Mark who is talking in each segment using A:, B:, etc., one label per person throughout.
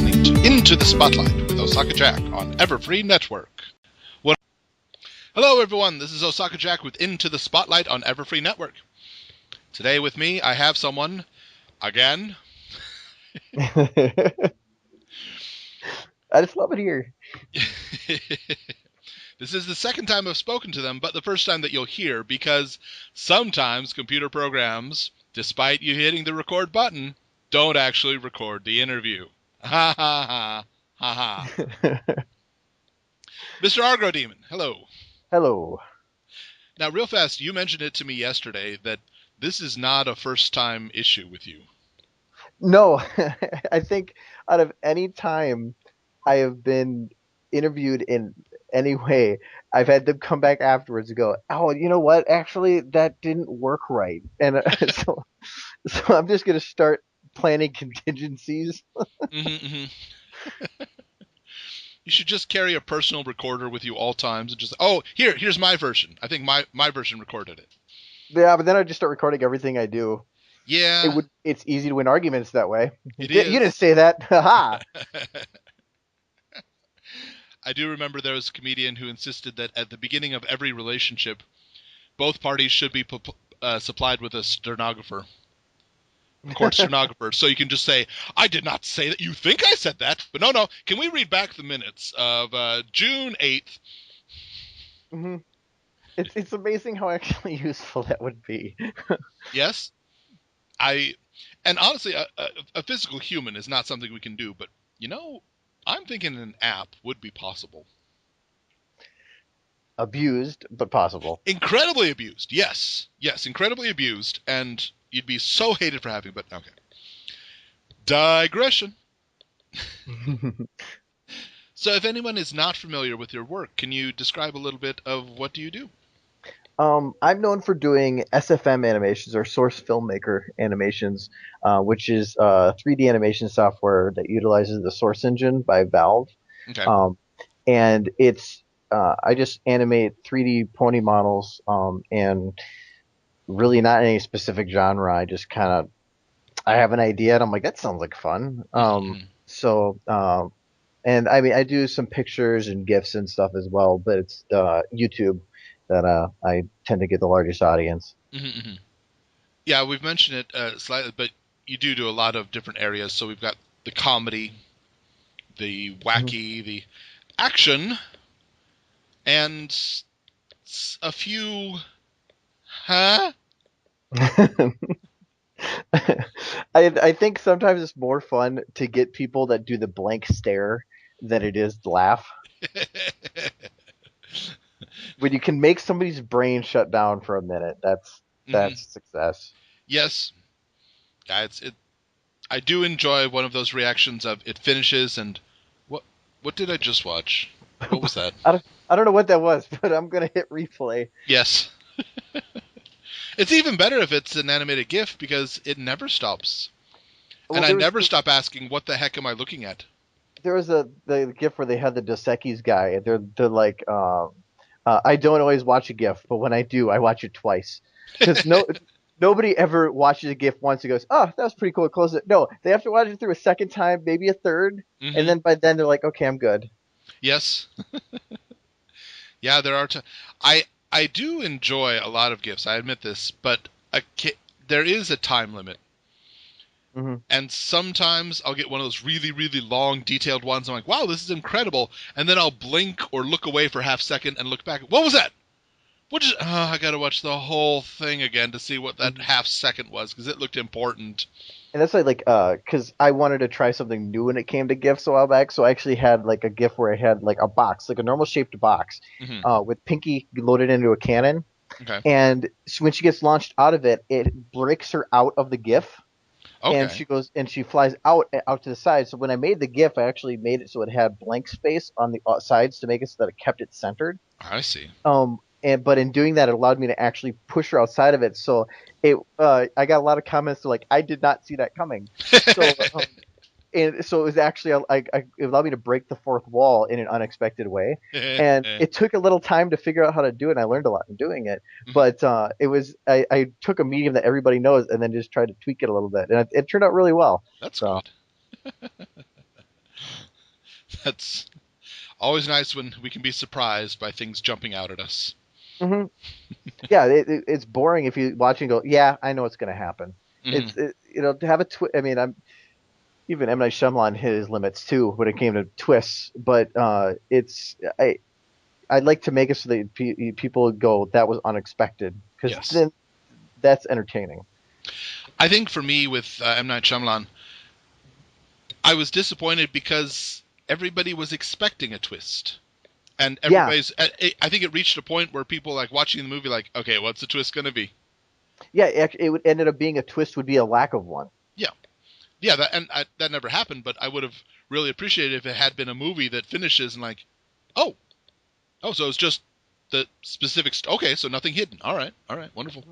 A: listening to Into the Spotlight with Osaka Jack on Everfree Network. Hello everyone, this is Osaka Jack with Into the Spotlight on Everfree Network. Today with me, I have someone, again.
B: I just love it here.
A: This is the second time I've spoken to them, but the first time that you'll hear, because sometimes computer programs, despite you hitting the record button, don't actually record the interview. Ha ha ha ha ha. Mr. Argodaemon, hello.
B: Hello.
A: Now, real fast, you mentioned it to me yesterday that this is not a first-time issue with you.
B: No, I think out of any time I have been interviewed in any way, I've had them come back afterwards and go, "Oh, you know what? Actually, that didn't work right." And so I'm just going to start planning contingencies.
A: You should just carry a personal recorder with you all times and just, oh, here's my version. I think my version recorded it.
B: Yeah, but then I just start recording everything I do.
A: Yeah.
B: It's easy to win arguments that way.
A: It
B: You
A: is.
B: didn't say that. Haha.
A: I do remember there was a comedian who insisted that at the beginning of every relationship, both parties should be supplied with a stenographer. Court stenographer. So you can just say, I did not say that. You think I said that? But no. Can we read back the minutes of June 8th?
B: Mm-hmm. It's amazing how actually useful that would be.
A: Yes. And honestly, a physical human is not something we can do, but, I'm thinking an app would be possible.
B: Abused, but possible.
A: Incredibly abused, yes. Yes, incredibly abused, and you'd be so hated for having, but okay. Digression. So if anyone is not familiar with your work, can you describe a little bit of what do you do?
B: I'm known for doing SFM animations or source filmmaker animations, which is 3D animation software that utilizes the Source Engine by Valve.
A: Okay.
B: And it's I just animate 3D pony models and really not any specific genre. I just I have an idea and I'm like, that sounds like fun. And I mean, I do some pictures and GIFs and stuff as well, but it's YouTube that I tend to get the largest audience.
A: Mm-hmm. Yeah, we've mentioned it slightly, but you do a lot of different areas. So we've got the comedy, the wacky, the action, and a few, huh?
B: I think sometimes it's more fun to get people that do the blank stare than it is to laugh. When you can make somebody's brain shut down for a minute, that's success.
A: Yes. Yeah, I do enjoy one of those reactions of it finishes and what did I just watch? What was that?
B: I don't know what that was, but I'm gonna hit replay.
A: Yes. It's even better if it's an animated GIF because it never stops.
B: Well,
A: and I never stop asking, what the heck am I looking at?
B: There was the GIF where they had the Dos Equis guy, and they're like, I don't always watch a GIF, but when I do, I watch it twice. Because nobody ever watches a GIF once and goes, oh, that was pretty cool, close it. No, they have to watch it through a second time, maybe a third, and then by then they're like, okay, I'm good.
A: Yes. Yeah, there are. I do enjoy a lot of GIFs. I admit this, but there is a time limit.
B: Mm-hmm.
A: And sometimes I'll get one of those really, really long, detailed ones. I'm like, wow, this is incredible. And then I'll blink or look away for half a second and look back. What was that? I got to watch the whole thing again to see what that half second was because it looked important.
B: And that's like, because I wanted to try something new when it came to GIFs a while back. So I actually had like a GIF where I had like a box, like a normal shaped box, with Pinky loaded into a cannon.
A: Okay.
B: And when she gets launched out of it, it breaks her out of the GIF.
A: Okay.
B: And she goes and she flies out to the side. So when I made the GIF, I actually made it so it had blank space on the sides to make it so that it kept it centered.
A: I see.
B: But in doing that, it allowed me to actually push her outside of it. So I got a lot of comments like, I did not see that coming. So, and so it was actually it allowed me to break the fourth wall in an unexpected way. And it took a little time to figure out how to do it. And I learned a lot in doing it. But I took a medium that everybody knows and then just tried to tweak it a little bit. And it turned out really well.
A: That's good. That's always nice when we can be surprised by things jumping out at us.
B: Hmm. Yeah, it's boring if you watch and go, yeah, I know what's going to happen.
A: Hmm.
B: To have a twist. I mean, I'm even M Night Shyamalan hit his limits too when it came to twists, but I'd like to make it so that people go, that was unexpected, because
A: Yes.
B: then that's entertaining.
A: I think for me with M. Night Shyamalan, I was disappointed because everybody was expecting a twist. And
B: Yeah,
A: everybody's, I think it reached a point where people like watching the movie like, okay, what's the twist going to be?
B: yeah, it would ended up being a twist would be a lack of one.
A: Yeah. Yeah, that never happened, but I would have really appreciated if it had been a movie that finishes and like, oh, so it's just the specifics. Okay, so nothing hidden. All right, wonderful.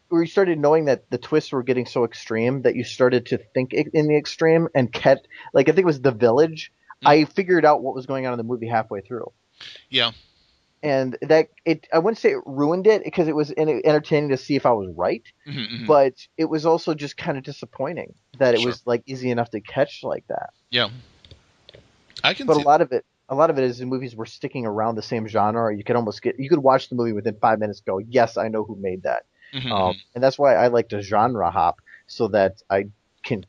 B: Where you started knowing that the twists were getting so extreme that you started to think in the extreme and kept, like, I think it was The Village.
A: Mm,
B: I figured out what was going on in the movie halfway through.
A: yeah,
B: And I wouldn't say it ruined it because it was entertaining to see if I was right,
A: hmm, hmm.
B: but it was also just kind of disappointing that it
A: Sure.
B: was like easy enough to catch like that.
A: Yeah, I can
B: But
A: see that.
B: a lot of it is the movies were sticking around the same genre. You could watch the movie within 5 minutes, go, yes, I know who made that.
A: Hmm, hmm.
B: And that's why I like to genre hop so that I can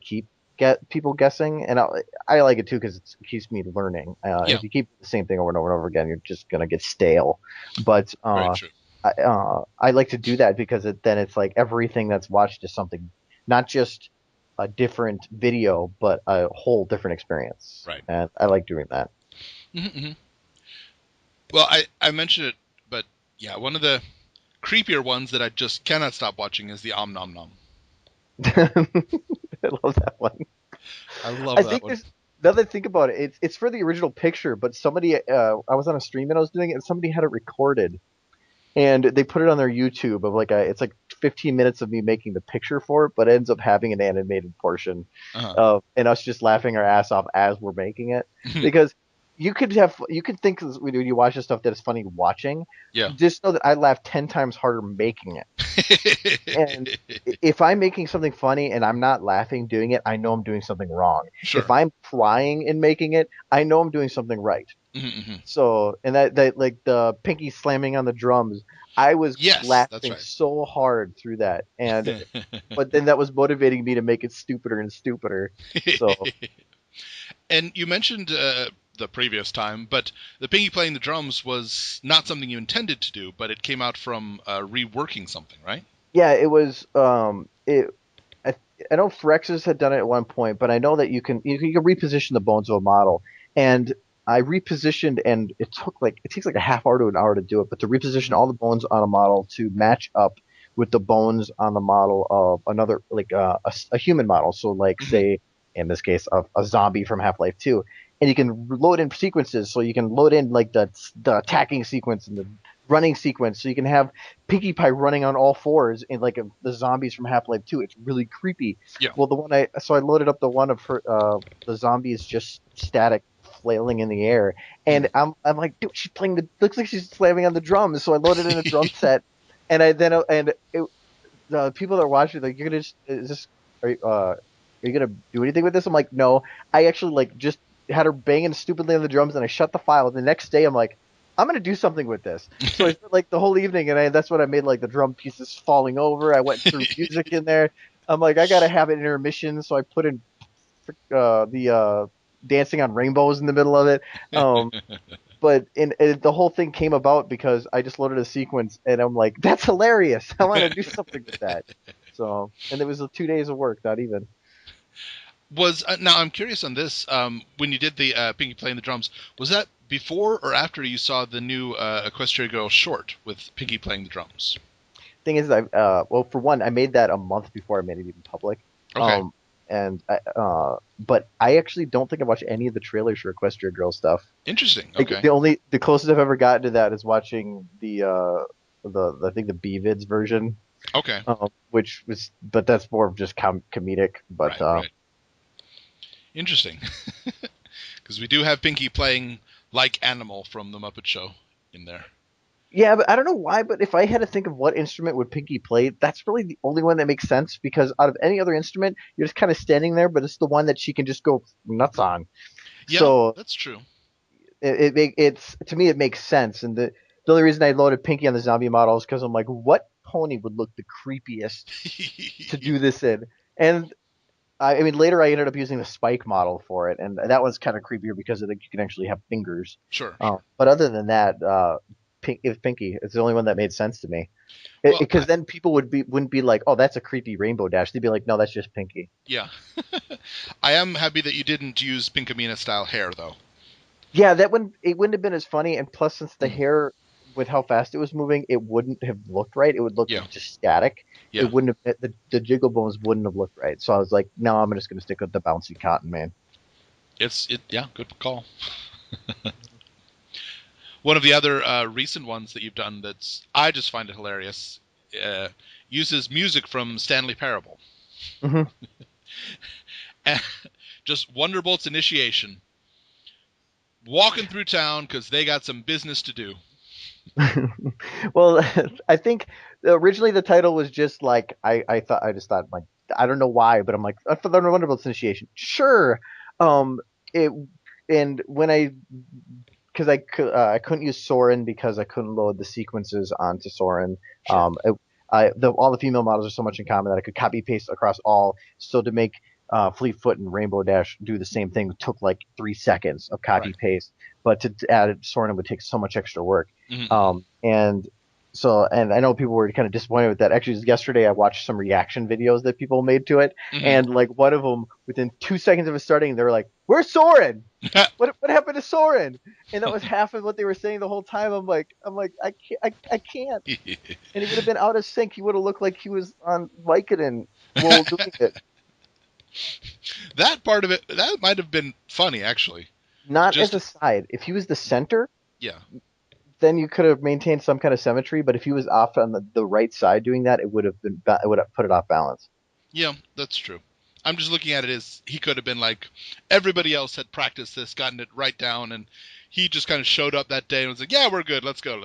B: get people guessing, and I like it too because it keeps me learning.
A: Yeah,
B: If you keep the same thing over and over and over again, you're just gonna get stale. But
A: very true.
B: I like to do that because then it's like everything that's watched is something, not just a different video, but a whole different experience,
A: Right.
B: and I like doing that.
A: Hmm, hmm. Well, I mentioned it, but yeah, one of the creepier ones that I just cannot stop watching is the Om Nom Nom.
B: I love that one.
A: I love
B: I
A: that
B: think
A: one.
B: there's now that I think about it, it's for the original picture, but somebody I was on a stream and I was doing it, and somebody had it recorded, and they put it on their YouTube of it's like 15 minutes of me making the picture for it, but it ends up having an animated portion
A: Uh-huh.
B: of and us just laughing our ass off as we're making it, because you could think when you watch this stuff that it's funny watching.
A: Yeah.
B: Just know that I laugh 10 times harder making it. And if I'm making something funny and I'm not laughing doing it, I know I'm doing something wrong. If
A: Sure.
B: I'm crying in making it, I know I'm doing something right.
A: Hmm, hmm.
B: So, and that like the pinky slamming on the drums, I was
A: Yes, that's
B: laughing
A: right.
B: so hard through that. But then that was motivating me to make it stupider and stupider. So,
A: And you mentioned the previous time, but the Pinky playing the drums was not something you intended to do, but it came out from reworking something, right?
B: yeah, it was, I, I know Phyrexis had done it at one point, but I know that you can reposition the bones of a model, and I repositioned, and it takes like a half hour to an hour to do it, but to reposition all the bones on a model to match up with the bones on the model of another a human model. So like
A: Hmm.
B: say in this case a zombie from Half-Life 2, and you can load in sequences. So you can load in like the attacking sequence and the running sequence. So you can have Pinkie Pie running on all fours in the zombies from Half-Life 2. It's really creepy.
A: Yeah.
B: Well, I loaded up the one of her the zombies just static flailing in the air, and
A: Hmm.
B: I'm like, dude, she's playing looks like she's slamming on the drums. So I loaded in a drum set, and I then and it, the people that are watching like, you're gonna just is this are you gonna do anything with this? I'm like, no. I actually like just had her banging stupidly on the drums, and I shut the file. And the next day, I'm like, I'm gonna do something with this. So I spent like the whole evening, and that's what I made, like the drum pieces falling over. I went through music in there. I'm like, I gotta have an intermission, so I put in the dancing on rainbows in the middle of it. Um, but the whole thing came about because I just loaded a sequence, and I'm like, that's hilarious. I want to do something with that. So, and it was 2 days of work, not even.
A: Was now I'm curious on this. When you did the Pinky playing the drums, was that before or after you saw the new Equestria Girl short with Pinky playing the drums?
B: Thing is, well, for one, I made that a month before I made it even public.
A: Okay,
B: Um, but I actually don't think I watched any of the trailers for Equestria Girl stuff.
A: interesting.
B: Like
A: Okay,
B: the closest I've ever gotten to that is watching the I think the B-Vids version,
A: okay,
B: but that's more of just comedic. But
A: right, right, interesting. Because we do have Pinky playing like Animal from the Muppet Show in there.
B: yeah, but I don't know why. But if I had to think of what instrument would Pinky play, that's really the only one that makes sense, because out of any other instrument, you're just kind of standing there, but it's the one that she can just go nuts on.
A: Yeah,
B: So
A: that's true.
B: It's to me it makes sense, and the only reason I loaded Pinky on the zombie model is because I'm like, what pony would look the creepiest to do this in? And I mean, later I ended up using the Spike model for it, and that was kind of creepier because I think you can actually have fingers.
A: Sure.
B: But other than that, Pinky, it's the only one that made sense to me.
A: Well,
B: Because then people wouldn't be like, oh, that's a creepy Rainbow Dash. They'd be like, no, that's just Pinky.
A: yeah. I am happy that you didn't use Pinkamena style hair though.
B: Yeah, it wouldn't have been as funny, and plus, since the
A: Mm.
B: hair with how fast it was moving, it wouldn't have looked right. It would look
A: Yeah.
B: just static.
A: Yeah.
B: It wouldn't have the jiggle bones wouldn't have looked right. So I was like, no, I'm just gonna stick with the bouncy Cotton Man.
A: Yeah, good call. One of the other recent ones that you've done I just find it hilarious, uses music from Stanley Parable.
B: Hmm.
A: Just Wonderbolt's initiation. Walking through town because they got some business to do.
B: Well, I think originally the title was just like I just thought like I don't know why, but I'm like I thought Wonderbolt's initiation. Sure. It and when because I couldn't use Soren because I couldn't load the sequences onto Soren.
A: Sure.
B: All the female models are so much in common that I could copy paste across all. So to make Fleetfoot and Rainbow Dash do the same thing took like 3 seconds of copy paste, but to add Soren would take so much extra work.
A: Mm-hmm.
B: And I know people were kind of disappointed with that. Actually, yesterday I watched some reaction videos that people made to it,
A: Mm-hmm.
B: and like one of them, within 2 seconds of it starting, they were like, "Where's Soren? What happened to Soren?" And that was half of what they were saying the whole time. I'm like, I can't. And he would have been out of sync. He would have looked like he was on Vicodin while doing it.
A: That part of it, that might have been funny, actually.
B: Not as a side. If he was the center,
A: yeah,
B: then you could have maintained some kind of symmetry. But if he was off on the right side doing that, it would have put it off balance.
A: Yeah, that's true. I'm just looking at it as he could have been like, everybody else had practiced this, gotten it right down, and he just kind of showed up that day and was like, yeah, we're good, let's go.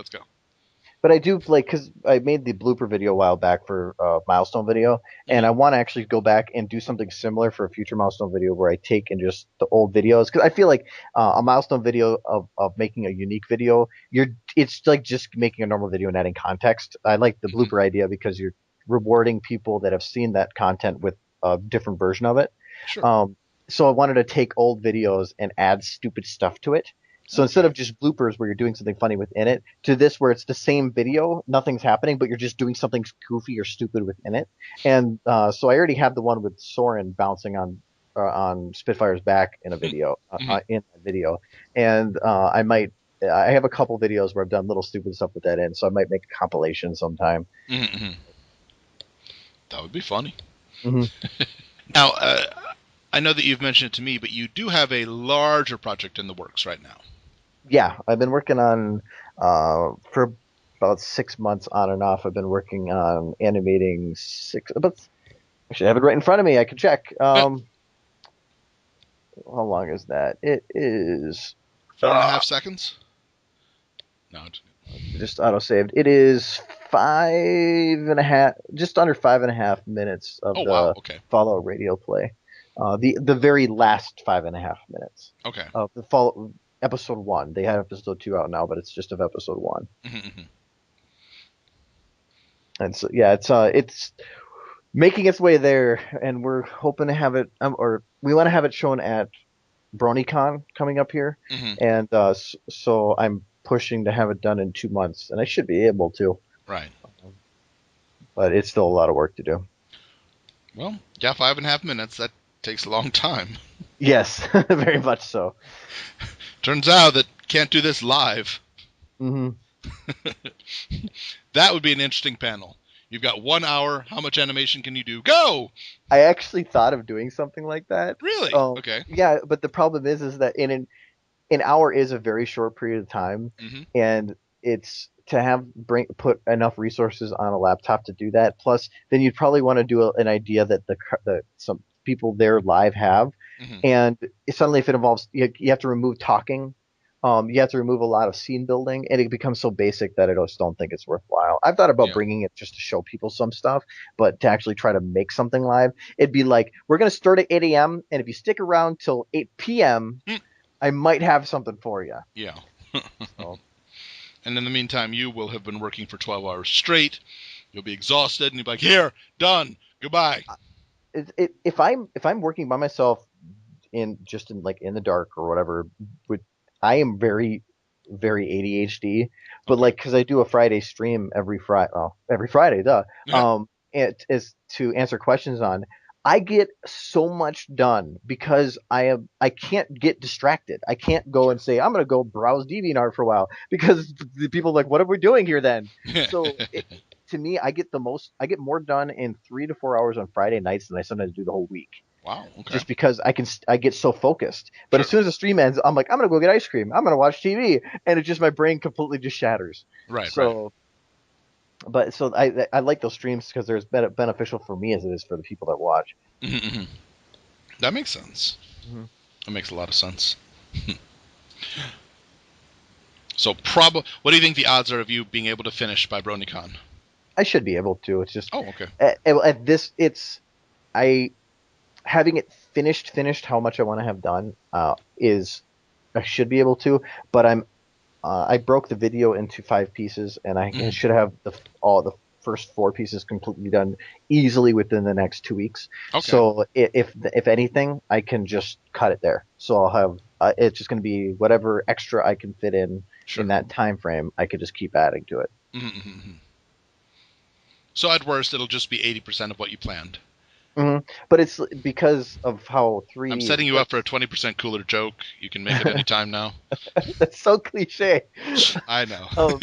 B: But I do like because I made the blooper video a while back for milestone video, and I want to actually go back and do something similar for a future milestone video where I take and just the old videos because I feel like a milestone video of making a unique video, it's like just making a normal video and adding context. I like the blooper idea because you're rewarding people that have seen that content with a different version of it.
A: Sure.
B: So I wanted to take old videos and add stupid stuff to it. So instead of just bloopers where you're doing something funny within it, to this where it's the same video, nothing's happening, but you're just doing something goofy or stupid within it. And so I already have the one with Soren bouncing on Spitfire's back in a video, and I have a couple videos where I've done little stupid stuff with that in, so I might make a compilation sometime.
A: Mm-hmm. That would be funny.
B: Mm-hmm.
A: Now, I know that you've mentioned it to me, but you do have a larger project in the works right now.
B: Yeah, I've been working on for about 6 months on and off. I've been working on animating actually, I have it right in front of me. I can check. How long is that? It is
A: 4.5 seconds. No,
B: just auto saved. It is 5.5, just under 5.5 minutes of follow radio play. The very last 5.5 minutes.
A: Okay.
B: Of the follow. Episode 1. They have episode 2 out now, but it's just of episode 1.
A: Mm-hmm.
B: And so yeah, it's making its way there, and we're hoping to have it, or we want to have it shown at BronyCon coming up here, and so I'm pushing to have it done in 2 months, and I should be able to.
A: Right.
B: But it's still a lot of work to do.
A: Well, yeah, 5.5 minutes. That takes a long time.
B: Yes, very much so.
A: Turns out that can't do this live.
B: Mm-hmm.
A: That would be an interesting panel. You've got 1 hour. How much animation can you do? Go!
B: I actually thought of doing something like that.
A: Really? Okay.
B: Yeah, but the problem is that an hour is a very short period of time, and it's to put enough resources on a laptop to do that. Plus, then you'd probably want to do an idea that some people there live have. And suddenly if it involves you have to remove talking, you have to remove a lot of scene building, and it becomes so basic that I just don't think it's worthwhile. I've thought about bringing it just to show people some stuff, but to actually try to make something live, it'd be like, we're going to start at 8 a.m. and if you stick around till 8 p.m., I might have something for you.
A: Yeah.
B: So
A: And in the meantime, you will have been working for 12 hours straight. You'll be exhausted, and you'll be like, here, done, goodbye.
B: if I'm working by myself in just in like in the dark or whatever, would I am very very ADHD, but
A: Okay.
B: like because I do a Friday stream every Friday, duh. It is to answer questions on. I get so much done because I can't get distracted. I can't go
A: Sure.
B: and say I'm gonna go browse DeviantArt for a while because the people are like, what are we doing here then? So to me, I get more done in 3 to 4 hours on Friday nights than I sometimes do the whole week
A: Wow, okay.
B: just because I get so focused. But as
A: Sure.
B: soon as the stream ends, I'm like, I'm gonna go get ice cream. I'm gonna watch TV, and it's just my brain completely just shatters.
A: Right, right.
B: So, but so I like those streams because they're as beneficial for me as it is for the people that watch.
A: Mm-hmm. That makes sense.
B: Mm-hmm.
A: That makes a lot of sense. So, what do you think the odds are of you being able to finish by BronyCon?
B: I should be able to. It's just
A: Oh, okay.
B: at this, it's I having it finished how much I want to have done is I should be able to, but I broke the video into 5 pieces, and I
A: Mm,
B: should have all the first 4 pieces completely done easily within the next 2 weeks.
A: okay.
B: So if anything, I can just cut it there. So I'll have it's just going to be whatever extra I can fit in
A: Sure.
B: that time frame. I could just keep adding to it.
A: Mm-hmm. So at worst, it'll just be 80% of what you planned.
B: But it's because of how
A: I'm
B: three.
A: setting you up for a 20% cooler joke. You can make it any time now.
B: That's so cliche.
A: I know.
B: Um,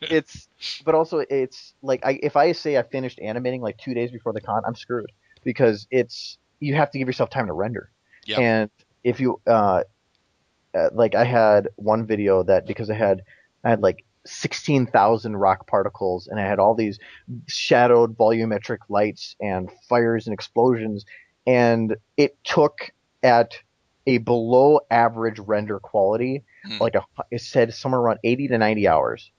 B: it's but also it's like if I say I finished animating like 2 days before the con, I'm screwed because it's you have to give yourself time to render.
A: Yep.
B: And if you like I had one video that because I had like 16,000 rock particles and I had all these shadowed volumetric lights and fires and explosions, and it took at a below average render quality
A: Mm.
B: like it said somewhere around 80 to 90 hours.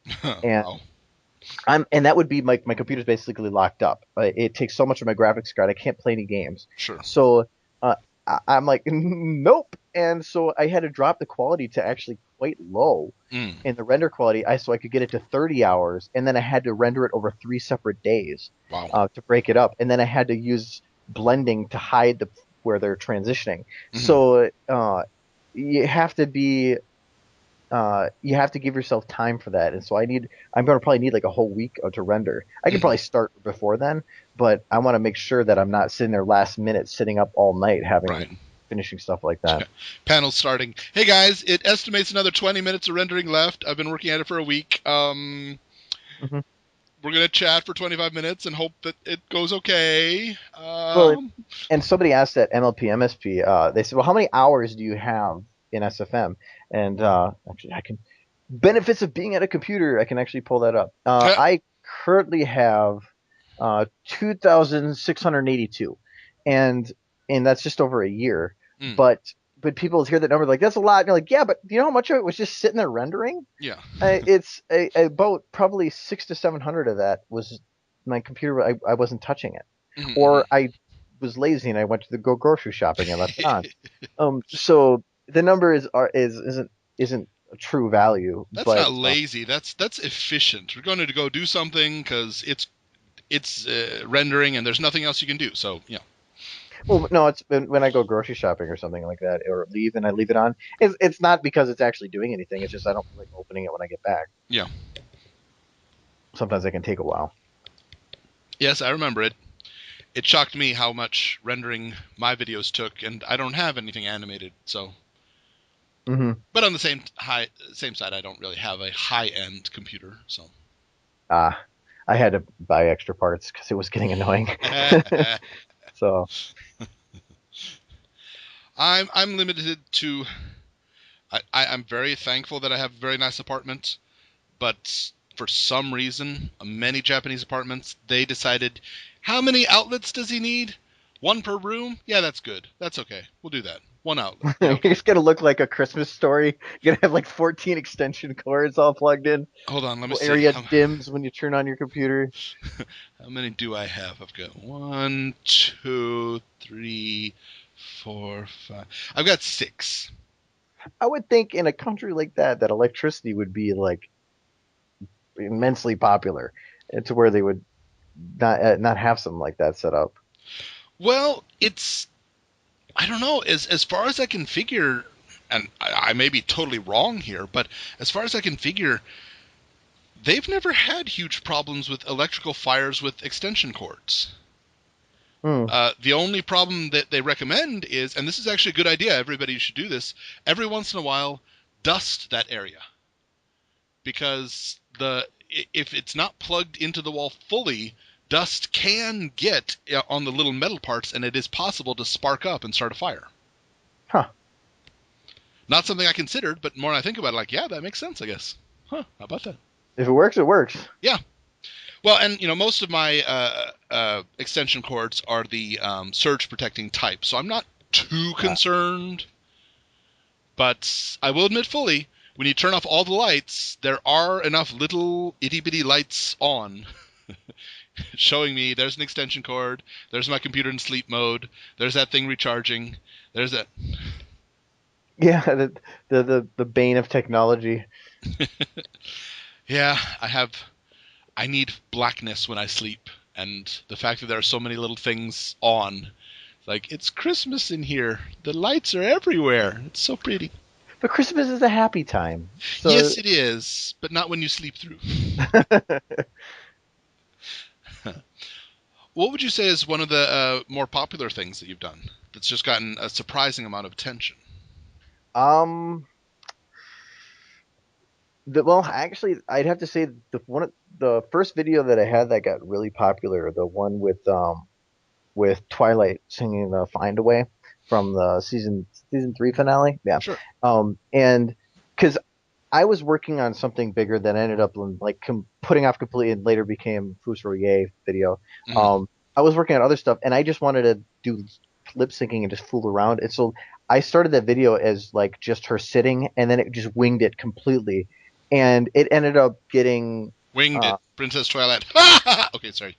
B: And
A: Wow.
B: and that would be my computer's basically locked up. It takes so much of my graphics card, I can't play any games.
A: Sure.
B: So I'm like, nope. And so I had to drop the quality to actually quite low
A: Mm.
B: in the render quality, so I could get it to 30 hours, and then I had to render it over 3 separate days
A: Wow.
B: to break it up, and then I had to use blending to hide where they're transitioning.
A: Mm-hmm.
B: So you have to be you have to give yourself time for that. And so I'm going to probably need like a whole week to render. I can
A: Mm-hmm.
B: probably start before then, but I want to make sure that I'm not sitting there last minute, sitting up all night,
A: Right.
B: finishing stuff like that.
A: Panel starting. Hey guys, it estimates another 20 minutes of rendering left. I've been working at it for a week.
B: Hmm.
A: We're gonna chat for 25 minutes and hope that it goes okay.
B: Well, and somebody asked at MLP-MSP, they said, well, how many hours do you have in SFM? And actually, benefits of being at a computer, I can actually pull that up. I currently have 2,682, and that's just over a year.
A: Mm.
B: But people hear that number like that's a lot. And you're like, yeah, but do you know how much of it was just sitting there rendering?
A: Yeah.
B: It's about probably 600 to 700 of that was my computer. I wasn't touching it,
A: Mm-hmm.
B: or I was lazy and I went to go grocery shopping and left it on. So the number isn't a true value,
A: That's
B: but
A: not lazy. That's efficient. We're going to go do something because it's rendering and there's nothing else you can do. So yeah.
B: well, no, it's when I go grocery shopping or something like that, or leave and I leave it on. It's not because it's actually doing anything. It's just I don't feel like opening it when I get back.
A: Yeah.
B: Sometimes it can take a while.
A: Yes, I remember it. It shocked me how much rendering my videos took, and I don't have anything animated. So,
B: Mm-hmm.
A: but on the same side, I don't really have a high end computer. So,
B: I had to buy extra parts because it was getting annoying. So,
A: I'm limited to. I'm very thankful that I have a very nice apartment, but for some reason, many Japanese apartments they decided, how many outlets does he need? One per room? Yeah, that's good. That's okay. We'll do that. One outlet. Yeah,
B: you're
A: okay.
B: just gonna look like a Christmas story. You're gonna have like 14 extension cords all plugged in.
A: Hold on, let me
B: Little
A: see.
B: area dims when you turn on your computer.
A: How many do I have? I've got 1, 2, 3, 4, 5. I've got 6.
B: I would think in a country like that, that electricity would be like immensely popular, to where they would not have something like that set up.
A: Well, I don't know. As far as I can figure, and I may be totally wrong here, but as far as I can figure, they've never had huge problems with electrical fires with extension cords.
B: Hmm.
A: The only problem that they recommend is, and this is actually a good idea, everybody should do this, every once in a while, dust that area. Because if it's not plugged into the wall fully, dust can get on the little metal parts, and it is possible to spark up and start a fire.
B: Huh.
A: Not something I considered, but more I think about it, like, yeah, that makes sense, I guess. Huh, how about that?
B: If it works, it works.
A: Yeah. Well, and most of my extension cords are the surge protecting type, so I'm not too concerned. But I will admit fully, when you turn off all the lights, there are enough little itty bitty lights on, showing me there's an extension cord, there's my computer in sleep mode, there's that thing recharging, there's that.
B: Yeah, the bane of technology.
A: Yeah, I need blackness when I sleep, and the fact that there are so many little things on, like, it's Christmas in here, the lights are everywhere, it's so pretty.
B: But Christmas is a happy time. So
A: Yes, it is, but not when you sleep through. What would you say is one of the more popular things that you've done that's just gotten a surprising amount of attention?
B: um well, actually, I'd have to say the first video that I had that got really popular, the one with Twilight singing the Find Away from the season 3 finale. Yeah.
A: Sure.
B: And because I was working on something bigger that ended up like putting off completely and later became Fusroye video.
A: Hmm.
B: I was working on other stuff and I just wanted to do lip syncing and just fool around. And so I started that video as like just her sitting, and then it just winged it completely, and it ended up getting
A: Winged it,
B: uh,
A: Princess Twilight. Okay, sorry.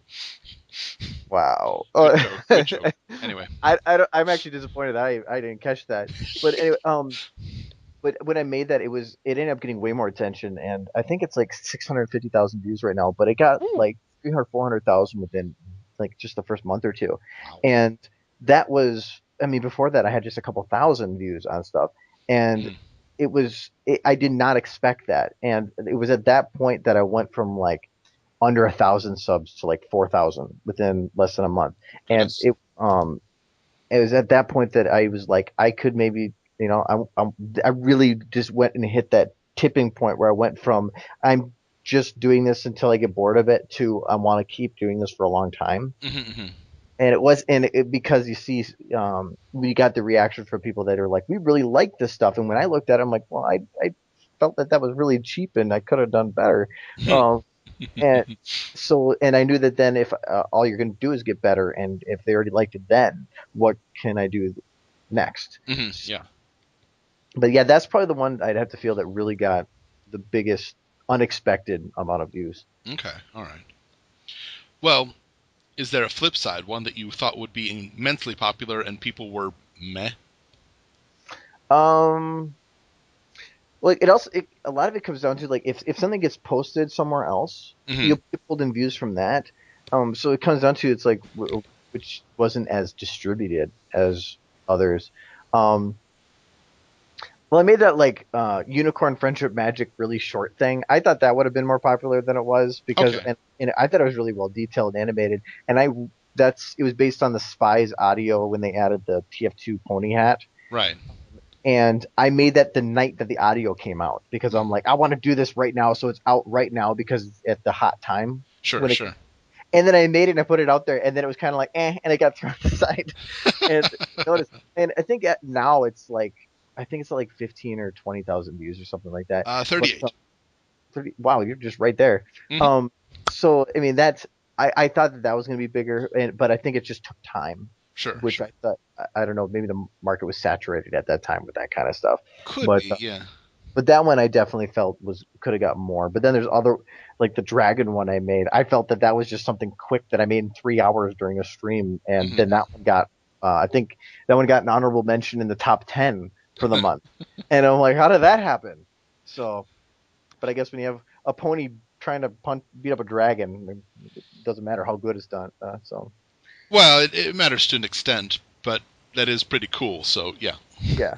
B: wow.
A: Good joke. Good joke. Anyway.
B: I'm actually disappointed that I didn't catch that. But anyway, but when I made that, it ended up getting way more attention, and I think it's like 650,000 views right now. But it got
A: Ooh.
B: like 300, 400,000 within like just the first month or two,
A: Wow.
B: and that was, I mean, before that I had just a couple thousand views on stuff, and
A: Mhm.
B: I did not expect that, and it was at that point that I went from like under 1,000 subs to like 4,000 within less than a month, and
A: Goodness.
B: it was at that point that I was like, I could maybe, I really just went and hit that tipping point where I went from I'm just doing this until I get bored of it to I want to keep doing this for a long time.
A: Hmm. Hmm.
B: And it was, and it, because you see, we got the reaction from people that are like, we really like this stuff. And when I looked at it, I'm like, well, I felt that was really cheap and I could have done better. Um, and so, and I knew that then if all you're going to do is get better, and if they already liked it then, what can I do next?
A: Hmm. Yeah.
B: But yeah, that's probably the one I'd have to feel that really got the biggest unexpected amount of views.
A: Okay. All right. Well, is there a flip side, one that you thought would be immensely popular and people were meh?
B: Um, like it also, a lot of it comes down to like if something gets posted somewhere else,
A: Hmm.
B: you'll get pulled in views from that. So it comes down to it's like which wasn't as distributed as others. Um, well, I made that like unicorn friendship magic really short thing. I thought that would have been more popular than it was because
A: Okay.
B: and I thought it was really well detailed and animated. And it was based on the Spies audio when they added the TF2 pony hat.
A: Right.
B: And I made that the night that the audio came out because I'm
A: Mm.
B: like, I want to do this right now, so it's out right now because it's at the hot time
A: Sure.
B: when it.
A: Sure.
B: And then I made it and I put it out there, and then it was kind of like, and it got thrown aside. And notice, and I think now it's like, I think it's like 15 or 20,000 views or something like that. But
A: 38.
B: 30, wow, you're just right there.
A: Hmm.
B: So I mean, I thought that was going to be bigger, but I think it just took time,
A: Sure.
B: which
A: Sure.
B: I thought, I don't know, maybe the market was saturated at that time with that kind of stuff.
A: Could
B: But
A: be. Yeah.
B: but that one I definitely felt was could have got more. But then there's other, like the dragon one I made. I felt that was just something quick that I made in 3 hours during a stream, and
A: Hmm.
B: then that one got. I think that one got an honorable mention in the top 10 for the month. And I'm like, how did that happen? So, but I guess when you have a pony trying to beat up a dragon, it doesn't matter how good it's done. So,
A: Well, it matters to an extent, but that is pretty cool. So yeah.
B: yeah.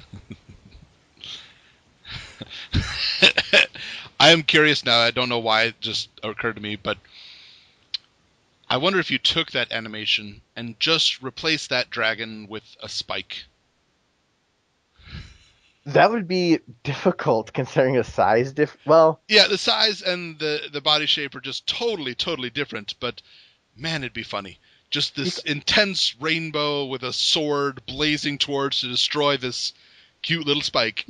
A: I am curious now. I don't know why it just occurred to me, but I wonder if you took that animation and just replaced that dragon with a spike.
B: That would be difficult considering the size well,
A: yeah, the size and the body shape are just totally different, but man, it'd be funny. Just this intense rainbow with a sword blazing towards to destroy this cute little spike.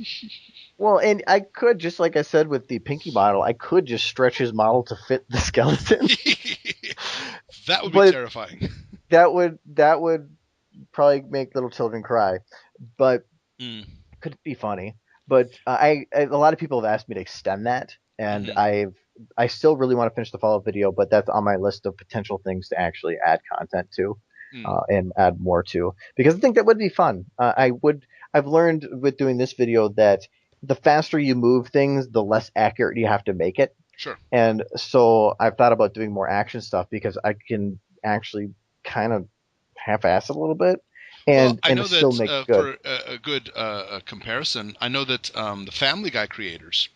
B: Well, and I could, just like I said with the Pinky model, I could just stretch his model to fit the skeleton.
A: That would be terrifying.
B: That would probably make little children cry, but could be funny. But a lot of people have asked me to extend that, and I still really want to finish the follow-up video, but that's on my list of potential things to actually add content to, and add more to, because I think that would be fun. I've learned with doing this video that the faster you move things, the less accurate you have to make it.
A: Sure.
B: And so I've thought about doing more action stuff because I can actually kind of half-ass it a little bit. And,
A: I know
B: still
A: that
B: make good.
A: for a good comparison, I know that the Family Guy creators,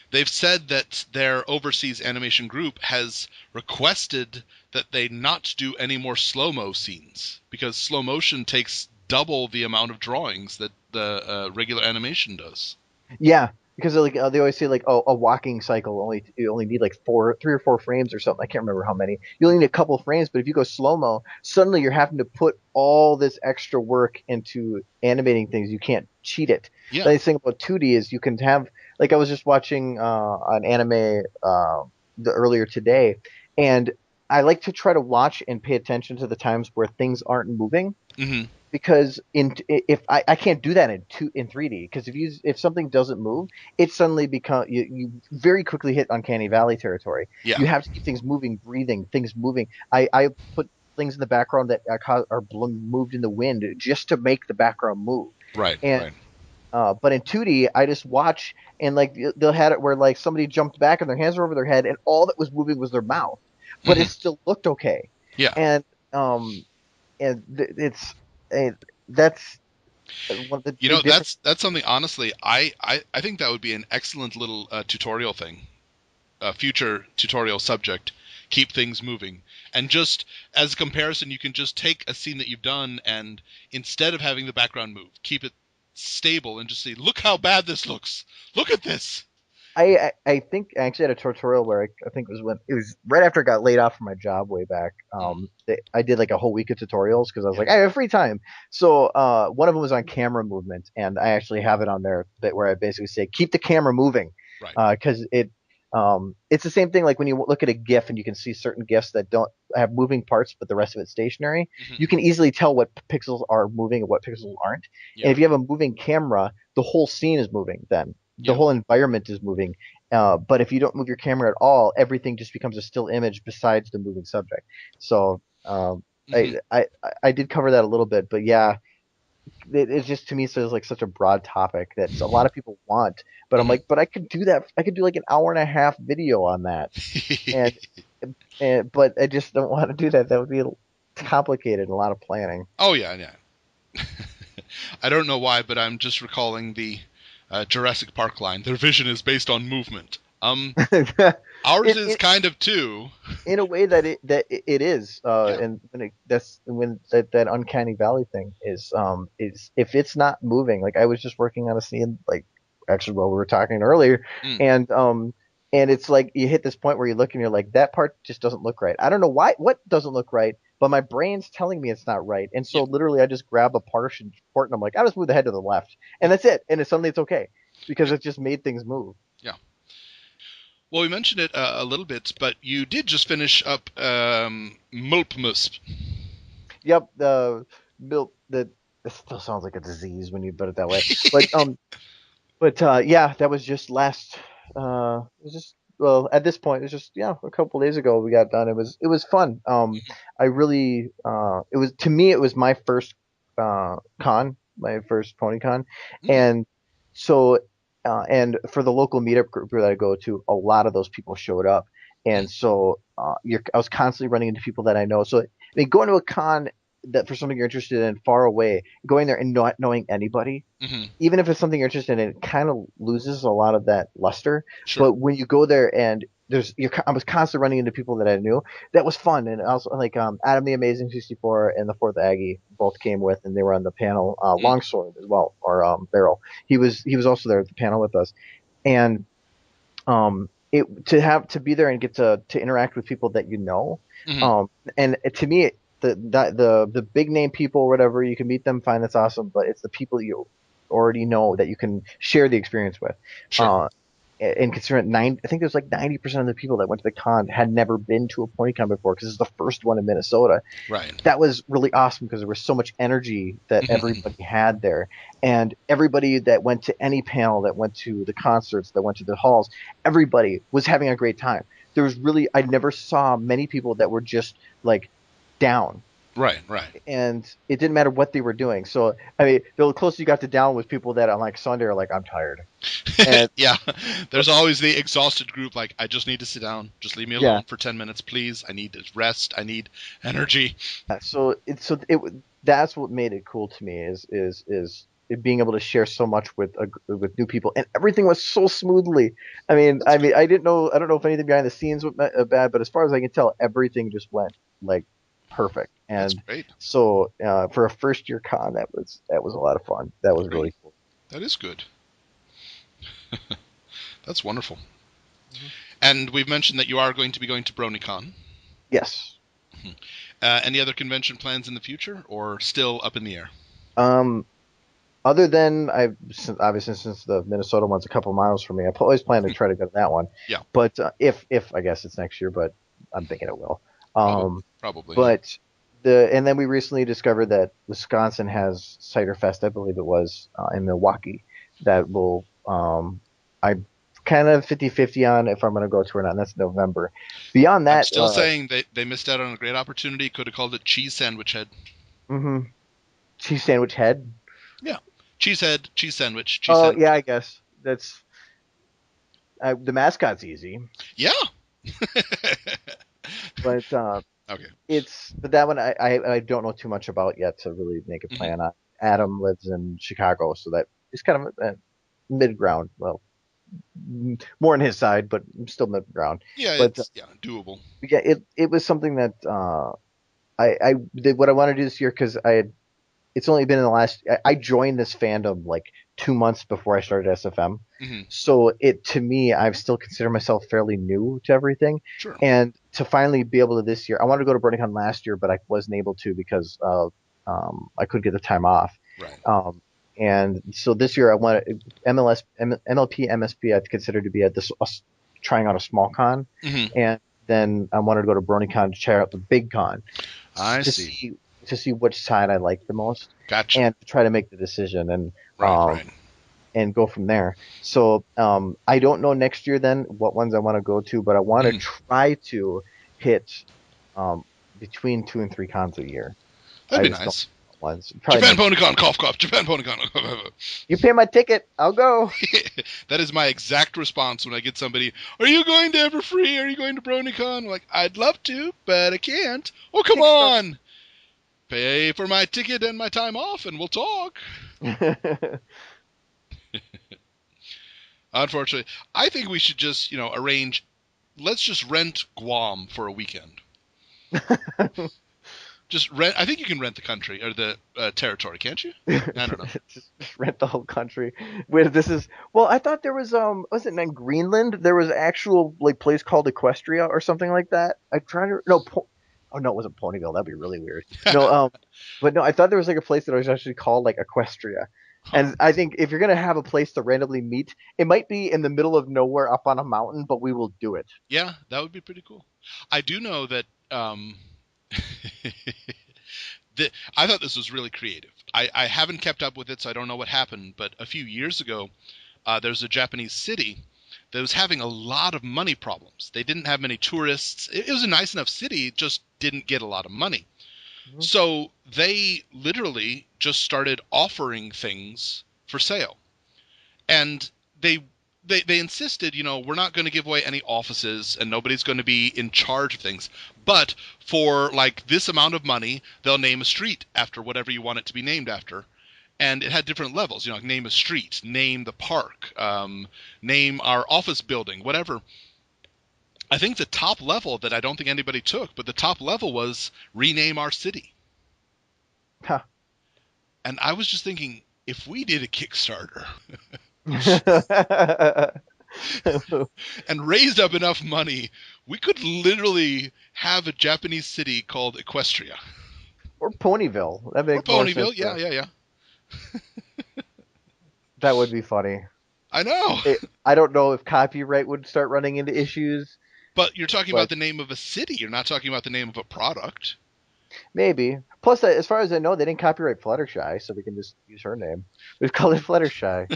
A: they've said that their overseas animation group has requested that they not do any more slow-mo scenes because slow motion takes double the amount of drawings that the regular animation does.
B: Yeah, because they always say like, oh, a walking cycle you only need like 3 or 4 frames or something. I can't remember how many. You only need a couple frames, but if you go slow mo, suddenly you're having to put all this extra work into animating things. You can't cheat it.
A: Yeah.
B: The nice thing about 2D is you can have, like, I was just watching an anime earlier today, and I like to try to watch and pay attention to the times where things aren't moving.
A: Mm-hmm.
B: Because if I can't do that in 3D, because if something doesn't move, it suddenly you very quickly hit uncanny valley territory.
A: Yeah.
B: You have to keep things moving, breathing, things moving. I put things in the background that are moved in the wind just to make the background move.
A: Right.
B: And but in 2D, I just watch, and like they'll have it where like somebody jumped back and their hands were over their head, and all that was moving was their mouth, but it still looked okay.
A: Yeah.
B: And it's. That's one of the
A: that's something, honestly, I think that would be an excellent little tutorial thing, a future tutorial subject. Keep things moving, and just as a comparison, you can just take a scene that you've done, and instead of having the background move, keep it stable and just say, look how bad this looks, look at this.
B: I think I actually had a tutorial where I think it was right after I got laid off from my job way back. I did like a whole week of tutorials because I was like, I have free time. So one of them was on camera movement, and I actually have it on there where I basically say keep the camera moving, because it's the same thing like when you look at a GIF and you can see certain GIFs that don't have moving parts but the rest of it's stationary. You can easily tell what pixels are moving and what pixels aren't. And if you have a moving camera, the whole scene is moving then. The whole environment is moving. But if you don't move your camera at all, everything just becomes a still image besides the moving subject. So I did cover that a little bit, but yeah, it's just, to me, so it's like such a broad topic that a lot of people want. But I'm like, but I could do that. I could do like an hour and a half video on that, but I just don't want to do that. That would be complicated and a lot of planning.
A: Oh yeah. I don't know why, but I'm just recalling the Jurassic Park line. Their vision is based on movement. Ours is kind of too.
B: In a way that it is, and when that uncanny valley thing is if it's not moving. Like I was just working on a scene, like actually while we were talking earlier, and it's like you hit this point where you look and you're like, that part just doesn't look right. I don't know what doesn't look right, but my brain's telling me it's not right. And so literally I just grab a part and I'm like, I'll just move the head to the left. And that's it. And suddenly it's okay because it just made things move.
A: Yeah. Well, we mentioned it a little bit, but you did just finish up MLP-MSP.
B: Yep. It still sounds like a disease when you put it that way. But yeah, that was just it was just, well, at this point, it was just, a couple days ago we got done. It was fun. I really, it was, to me, it was my first con, my first PonyCon, and So, and for the local meetup group that I go to, a lot of those people showed up. And so I was constantly running into people that I know. So, I mean, going to a con that for something you're interested in far away, going there and not knowing anybody,
A: Mm-hmm.
B: even if it's something you're interested in, it kind of loses a lot of that luster.
A: Sure.
B: But when you go there and I was constantly running into people that I knew. That was fun, and also like Adam the Amazing 64 and the Fourth Aggie both came with, and they were on the panel. Longsword as well, or Barrel. He was also there at the panel with us, and it to be there and get to interact with people that you know,
A: Mm-hmm.
B: um, and to me the big name people or whatever, you can meet them, fine, that's awesome, but it's the people you already know that you can share the experience with.
A: Sure.
B: Uh, and considering I think there's like 90% of the people that went to the con had never been to a PonyCon before because it's the first one in Minnesota.
A: Right.
B: That was really awesome because there was so much energy that
A: Mm-hmm.
B: everybody had there, and everybody that went to any panel, that went to the concerts, that went to the halls, everybody was having a great time. There was really I never saw many people that were just like down,
A: Right. Right.
B: and it didn't matter what they were doing. So I mean, the closest you got to down was people that on like Sunday are like, I'm tired, and
A: Yeah. There's always the exhausted group. Like, I just need to sit down. Just leave me
B: yeah.
A: alone for 10 minutes, please. I need rest. I need energy.
B: So that's what made it cool to me is it being able to share so much with new people, and everything was so smoothly.
A: That's good.
B: I don't know if anything behind the scenes was bad, but as far as I can tell, everything just went like perfect.
A: That's
B: And
A: great.
B: so for a first year con, that was a lot of fun. That was
A: Great.
B: really cool.
A: That is good. That's wonderful.
B: Mhm.
A: And we've mentioned that you are going to be going to BronyCon.
B: Yes.
A: Any other convention plans in the future, or still up in the air?
B: Um, Other than obviously since the Minnesota one's a couple miles from me, I always plan to try to go to that one.
A: Yeah,
B: But if I guess it's next year, but I'm thinking it will.
A: probably.
B: Um,
A: Probably. Yeah.
B: but and then we recently discovered that Wisconsin has Cider Fest, I believe it was, in Milwaukee, that will I'm kind of 50-50 on if I'm going to go to or not. And that's November. Beyond
A: I'm
B: that,
A: still saying they missed out on a great opportunity. Could have called it Cheese Sandwich Head.
B: mhm, cheese sandwich head.
A: Yeah. Cheese Head, Cheese Sandwich, Cheese
B: Oh
A: Sandwich
B: yeah,
A: Head.
B: I guess that's the mascot's easy.
A: Yeah.
B: But
A: Okay.
B: but that one I don't know too much about yet to really make a
A: Hmm.
B: plan on. Adam lives in Chicago, so that is kind of a mid ground. Well, more on his side, but still mid ground.
A: Yeah,
B: But
A: it's doable.
B: yeah, it was something that I did what I want to do this year because it's only been in the last I joined this fandom like 2 months before I started SFM.
A: Hmm.
B: So it to me, I still consider myself fairly new to everything.
A: Sure.
B: And to finally be able to this year, I wanted to go to BronyCon last year, but I wasn't able to because of I couldn't get the time off.
A: Right.
B: Um, and so this year I wanted MLP MSP I'd consider to be at this trying out a small con,
A: Hmm.
B: and then I wanted to go to BronyCon to try out the big con
A: I
B: to
A: see.
B: see which side I like the most
A: Gotcha.
B: and try to make the decision
A: Right. Right.
B: and go from there. So I don't know next year then what ones I want to go to, but I want to
A: Hmm.
B: try to hit um, between 2 and 3 cons a year.
A: That'd
B: I
A: be
B: just don't
A: nice.
B: know ones. Probably
A: Japan
B: next.
A: PonyCon, cough cough. Japan PonyCon.
B: You pay my ticket, I'll go.
A: That is my exact response when I get somebody. Are you going to Everfree? Are you going to BronyCon? I'm like, I'd love to, but I can't. Oh, come
B: Kickstarter.
A: on. Pay for my ticket and my time off, and we'll talk. Unfortunately, I think we should just, arrange. Let's just rent Guam for a weekend. Just rent. I think you can rent the country or the territory, can't you? I don't know.
B: Just rent the whole country. Where this is well, I thought there was it in Greenland? There was actual like place called Equestria or something like that. I trying to no. Oh no, it wasn't Ponyville. That'd be really weird. No, but no, I thought there was like a place that was actually called like Equestria.
A: Huh.
B: And I think if you're gonna have a place to randomly meet, it might be in the middle of nowhere up on a mountain, but we will do it.
A: Yeah, that would be pretty cool. I do know that I thought this was really creative. I haven't kept up with it, so I don't know what happened. But a few years ago, there's a Japanese city that was having a lot of money problems. They didn't have many tourists. It was a nice enough city, it just didn't get a lot of money.
B: Mhm.
A: So they literally just started offering things for sale. And they insisted, we're not going to give away any offices and nobody's going to be in charge of things. But for like this amount of money, they'll name a street after whatever you want it to be named after. And it had different levels, like name a street, name the park, name our office building, whatever. I think the top level that I don't think anybody took, but the top level was rename our city.
B: Huh.
A: And I was just thinking, if we did a Kickstarter and raised up enough money, we could literally have a Japanese city called Equestria.
B: Or Ponyville. That makes
A: or
B: more
A: Ponyville,
B: sense.
A: yeah.
B: That would be funny.
A: I know.
B: I don't know if copyright would start running into issues.
A: But you're talking about the name of a city. You're not talking about the name of a product.
B: Maybe. Plus, as far as I know, they didn't copyright Fluttershy, so we can just use her name. We've called it Fluttershy.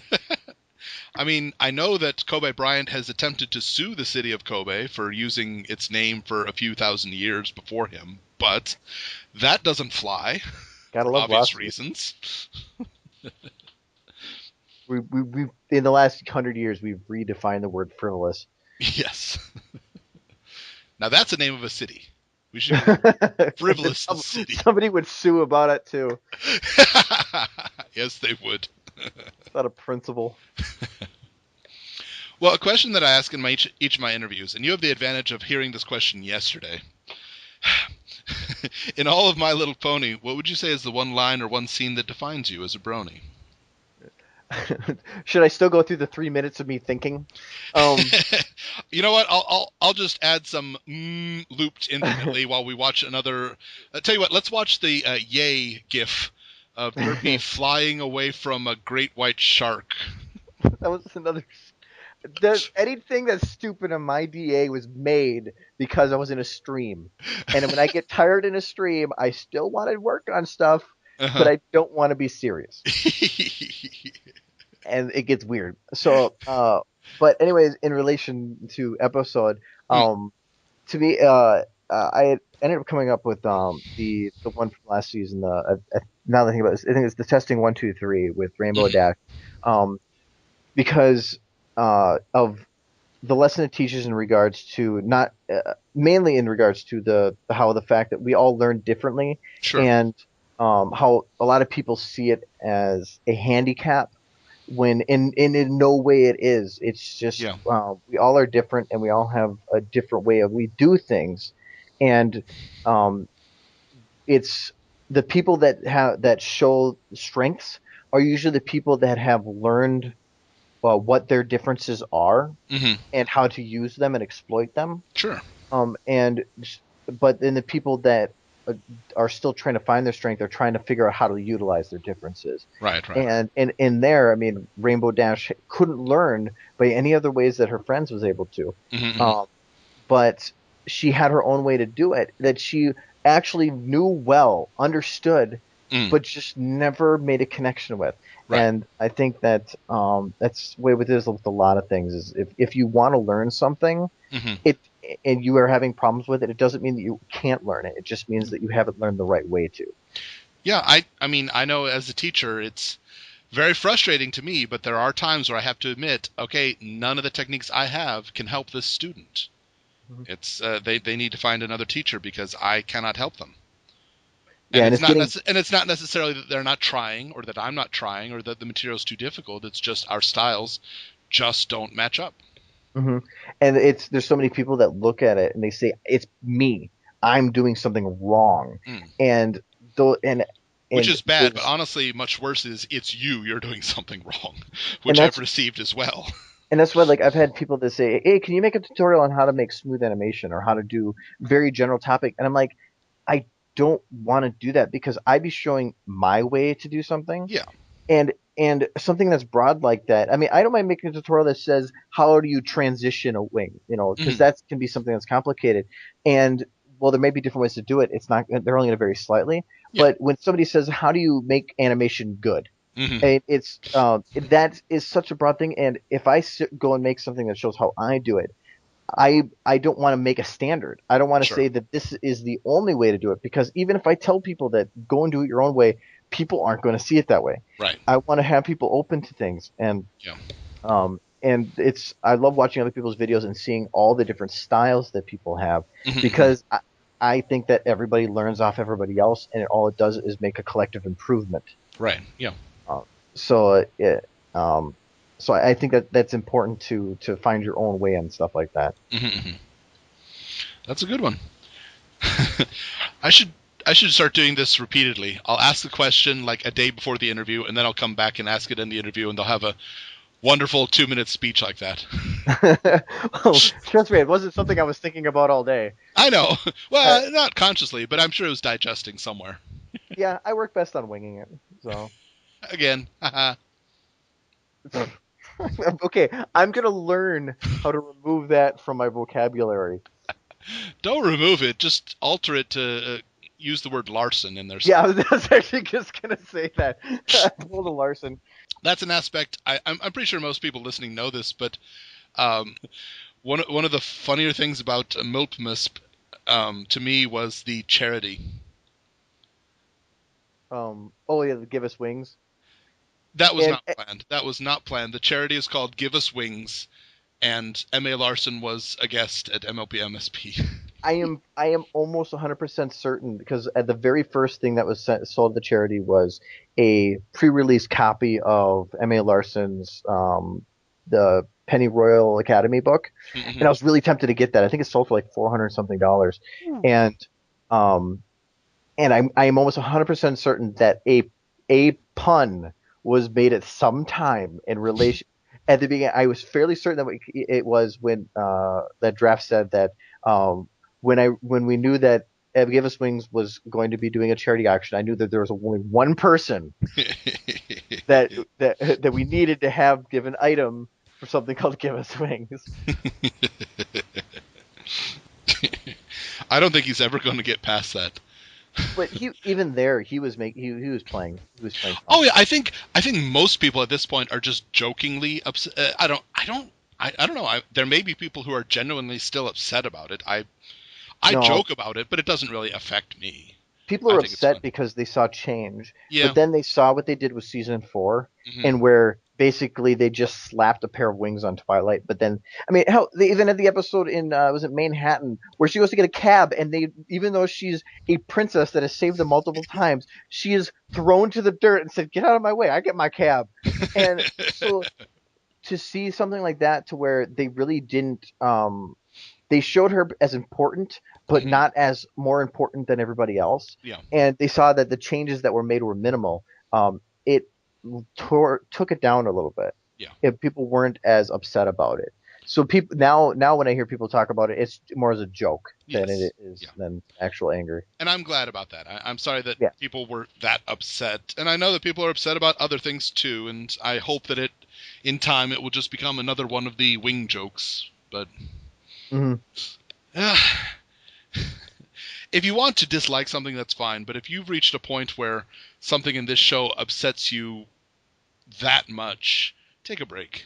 A: I mean, I know that Kobe Bryant has attempted to sue the city of Kobe for using its name for a few thousand years before him, but that doesn't fly.
B: Gotta
A: for
B: love
A: obvious
B: lawsuits.
A: reasons.
B: We in the last 100 years, we've redefined the word frivolous.
A: Yes. Now that's the name of a city. We should frivolous city.
B: Somebody would sue about it too.
A: Yes, they would.
B: It's not a principle.
A: Well, a question that I ask in each of my interviews, and you have the advantage of hearing this question yesterday. In all of My Little Pony, what would you say is the one line or one scene that defines you as a brony?
B: Should I still go through the 3 minutes of me thinking?
A: You know what? I'll just add some looped infinitely while we watch another. Tell you what, let's watch the yay gif of Derpy flying away from a great white shark.
B: That was another. Anything that's stupid in my DA was made because I was in a stream, and when I get tired in a stream, I still want to work on stuff, but I don't want to be serious. And it gets weird. So, but anyways, in relation to episode, to me, I ended up coming up with the one from last season. Now that I think about this, I think it's the testing 1, 2, 3 with Rainbow Dash, because of the lesson it teaches in regards to not mainly in regards to the fact that we all learn differently,
A: sure.
B: And how a lot of people see it as a handicap when in no way it is. It's just we all are different and we all have a different way of we do things, and it's the people that show strengths are usually the people that have learned what their differences are and how to use them and exploit them.
A: Sure.
B: But then the people that are still trying to find their strength are trying to figure out how to utilize their differences.
A: Right.
B: And in there, I mean, Rainbow Dash couldn't learn by any other ways that her friends was able to. But she had her own way to do it that she actually knew well, understood, but just never made a connection with. Right. And I think that that's the way with this with a lot of things is if you want to learn something, and you are having problems with it, it doesn't mean that you can't learn it. It just means that you haven't learned the right way to.
A: Yeah, I mean, I know as a teacher, it's very frustrating to me, but there are times where I have to admit, okay, none of the techniques I have can help this student. It's they need to find another teacher because I cannot help them. And, and it's not necessarily that they're not trying or that I'm not trying or that the material's too difficult. It's just our styles just don't match up.
B: And there's so many people that look at it and they say it's me. I'm doing something wrong,
A: which is bad. But honestly, much worse is it's you're doing something wrong, which I've received as well.
B: And that's why, like, I've had people that say, "Hey, can you make a tutorial on how to make smooth animation or how to do very general topic?" And I'm like, I don't want to do that because I'd be showing my way to do something.
A: Yeah.
B: And something that's broad like that. I mean, I don't mind making a tutorial that says how do you transition a wing, because that can be something that's complicated. And well, there may be different ways to do it. It's not; they're only going to vary slightly. Yeah. But when somebody says how do you make animation good, it's that is such a broad thing. And if I go and make something that shows how I do it, I don't want to make a standard. I don't want to say that this is the only way to do it, because even if I tell people that go and do it your own way, people aren't going to see it that way.
A: Right.
B: I want to have people open to things, and And I love watching other people's videos and seeing all the different styles that people have
A: Mm-hmm.
B: because I think that everybody learns off everybody else, and all it does is make a collective improvement.
A: Right. Yeah.
B: Um, so it, um, so I think that that's important to find your own way and stuff like that.
A: Mm-hmm. That's a good one. I should I should start doing this repeatedly. I'll ask the question like a day before the interview, and then I'll come back and ask it in the interview, and they'll have a wonderful 2-minute speech like that.
B: Well, trust me, it wasn't something I was thinking about all day.
A: I know.
B: Uh,
A: Well, not consciously, but I'm sure it was digesting somewhere.
B: yeah, I work best on winging it. So,
A: Again, haha.
B: okay, I'm gonna learn how to remove that from my vocabulary.
A: Don't remove it. Just alter it to use the word Larson in there.
B: Yeah, I was actually just gonna say that. Pull the Larson.
A: That's an aspect. I'm pretty sure most people listening know this, but um, one of the funnier things about MLP-MSP to me was the charity.
B: Oh yeah, give us wings.
A: That was
B: And
A: not planned. That was not planned. The charity is called Give Us Wings, and M.A. Larson was a guest at MLP-MSP.
B: I am almost 100% certain because at the very first thing that was sold to charity was a pre-release copy of M.A. Larson's the Penny Royal Academy book, and I was really tempted to get that. I think it sold for like 400 something dollars, and um I'm almost 100% certain that a pun was made at some time in relation at the beginning. I was fairly certain that it was when that draft said that when we knew that Give Us Wings was going to be doing a charity auction, I knew that there was only one person that we needed to have give an item for something called Give Us Wings.
A: I don't think he's ever going to get past that.
B: But even there he was playing fun.
A: Oh yeah, I think most people at this point are just jokingly upset. I don't know. There may be people who are genuinely still upset about it. I
B: No,
A: joke about it, but it doesn't really affect me.
B: people
A: I
B: are
A: think it's
B: upset
A: fun.
B: because they saw change,
A: Yeah.
B: but then they saw what they did with season 4,
A: Hmm.
B: and where basically they just slapped a pair of wings on Twilight. But then, I mean, hell, they even had the episode in was it Manhattan where she goes to get a cab, and they even though she's a princess that has saved them multiple times, she is thrown to the dirt and said, "Get out of my way! I get my cab." And so to see something like that, to where they really didn't they showed her as important, but
A: Hmm.
B: not as more important than everybody else.
A: Yeah.
B: And they saw that the changes that were made were minimal. It took it down a little bit.
A: Yeah.
B: If people weren't as upset about it. So people now when I hear people talk about it, it's more as a joke than
A: Yes.
B: it is
A: Yeah.
B: than actual anger.
A: And I'm glad about that. I'm sorry that
B: Yeah.
A: people were that upset, and I know that people are upset about other things too. And I hope that in time, it will just become another one of the wing jokes. But
B: Hmm.
A: uh, if you want to dislike something, that's fine. But if you've reached a point where something in this show upsets you that much, take a break.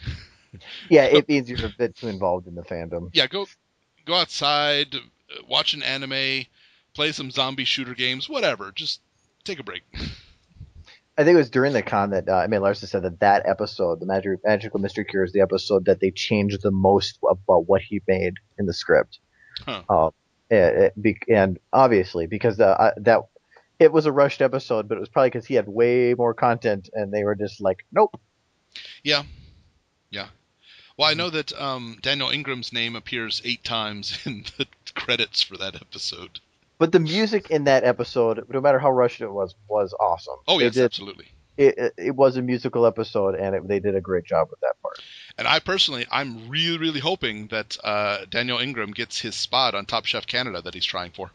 B: Yeah, it means you're a bit too involved in the fandom.
A: Yeah, go outside, watch an anime, play some zombie shooter games, whatever. Just take a break.
B: I think it was during the con that I mean Larson said that episode, the Magical Mystery Cure, is the episode that they changed the most about what he made in the script.
A: Huh.
B: And obviously because that it was a rushed episode, but it was probably because he had way more content, and they were just like, nope.
A: Yeah, yeah. Well, I know that Daniel Ingram's name appears 8 times in the credits for that episode.
B: But the music in that episode, no matter how rushed it was awesome.
A: Oh
B: They
A: yes,
B: did
A: absolutely.
B: it was a musical episode, and they did a great job with that part.
A: And I'm really, really hoping that Daniel Ingram gets his spot on Top Chef Canada that he's trying for.